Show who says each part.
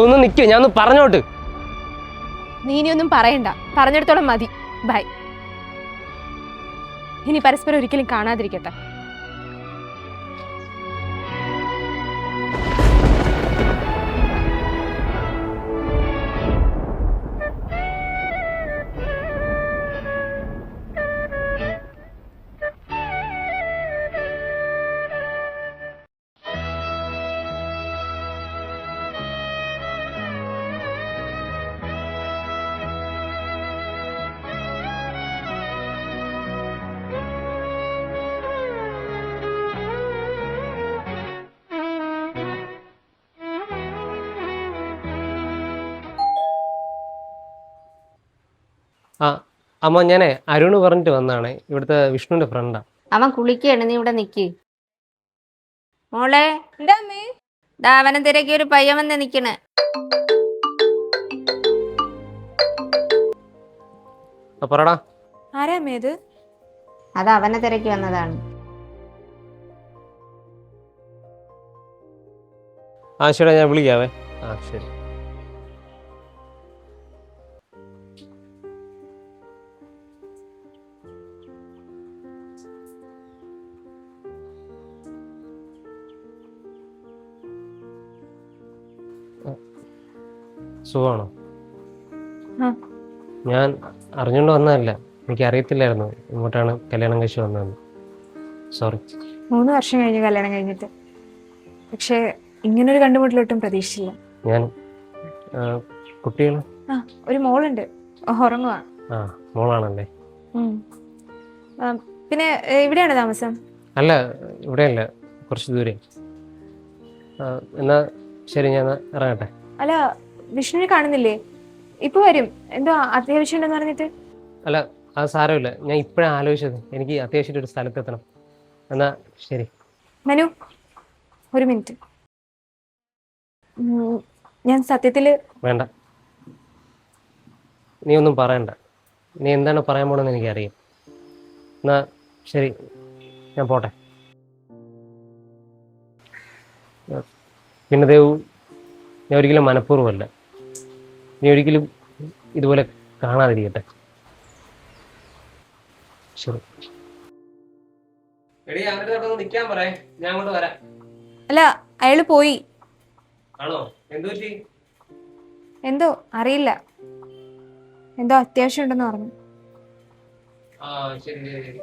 Speaker 1: ഒന്ന് നിൽക്കൂ, ഞാൻ ഒന്ന് പറഞ്ഞോട്ട്.
Speaker 2: നീ ഇനിയൊന്നും പറയണ്ട, പറഞ്ഞിടത്തോളം മതി. ബൈ. ഇനി പരസ്പരം ഒരിക്കലും കാണാതിരിക്കട്ടെ.
Speaker 1: ആ അമ്മ, ഞാനേ അരുണ് പറഞ്ഞിട്ട് വന്നാണേ, ഇവിടുത്തെ വിഷ്ണുവിന്റെ ഫ്രണ്ടാ.
Speaker 3: അവൻ കുളിക്കുകയാണ്, നീ ഇവിടെ നിക്ക്. മോളെ, അവനെ തിരക്കി ഒരു പയ്യൻ വന്ന് നിക്കണ്.
Speaker 1: പറടാ.
Speaker 2: ആരാമേത്?
Speaker 3: അത് അവനെ തിരക്കി വന്നതാണ്.
Speaker 1: ആ ശരി, ഞാൻ വിളിക്കാവേ. ആ ശരി. സുഖമാണോ? ഞാൻ അറിഞ്ഞുകൊണ്ട് വന്നതല്ല, എനിക്ക് അറിയത്തില്ലായിരുന്നു ഇങ്ങോട്ടാണ് കല്യാണം കഴിച്ച് വന്നതെന്ന്. സോറി.
Speaker 2: 3 വർഷം കഴിഞ്ഞു കല്യാണം കഴിഞ്ഞിട്ട്, പക്ഷേ ഇങ്ങനൊരു കണ്ടുമുട്ടലൊട്ടും പ്രതീക്ഷിച്ചില്ല.
Speaker 1: ഞാൻ കുട്ടികൾ
Speaker 2: ഒരു മോളുണ്ട്, ഉറങ്ങുവാ.
Speaker 1: ആ, മോളാണല്ലേ?
Speaker 2: പിന്നെ ഇവിടെയാണ് താമസം?
Speaker 1: അല്ല, ഇവിടെയല്ല, കുറച്ച് ദൂരെ. എന്നാ ശരി, ഞാൻ ഇറങ്ങട്ടെ.
Speaker 2: അല്ല, വിഷ്ണുവിനെ കാണുന്നില്ലേ? ഇപ്പൊ വരും, എന്തോ അത്യാവശ്യം ഉണ്ടെന്ന് പറഞ്ഞിട്ട്.
Speaker 1: അല്ല, അത് സാരമില്ല, ഞാൻ ഇപ്പോഴാണ് ആലോചിച്ചത്, എനിക്ക് അത്യാവശ്യമായിട്ട് ഒരു സ്ഥലത്തെത്തണം. എന്നാ ശരി.
Speaker 2: മനു, ഒരു മിനിറ്റ്. ഞാൻ സത്യത്തില്
Speaker 1: വേണ്ട, നീ ഒന്നും പറയണ്ട. നീ എന്താണ് പറയാൻ പോണെന്ന് എനിക്കറിയാം. എന്നാ ശരി, ഞാൻ പോട്ടെ. പിന്നെ ദേവു, ഞാൻ ഒരിക്കലും മനഃപൂർവ്വമല്ല, നീ ഒരിക്കലും ഇതുപോലെ കാണാതിരിക്കട്ടെ. ശരി. നിൽക്കാൻ പറയാം, ഞാൻ അങ്ങോട്ട് വരാം.
Speaker 2: അല്ല, അയാള് പോയി.
Speaker 1: ആണോ? എന്തു പറ്റി?
Speaker 2: എന്തോ അറിയില്ല, എന്തോ അത്യാവശ്യം ഉണ്ടെന്ന് പറഞ്ഞു.
Speaker 1: ആ ശരി ശരി ശരി.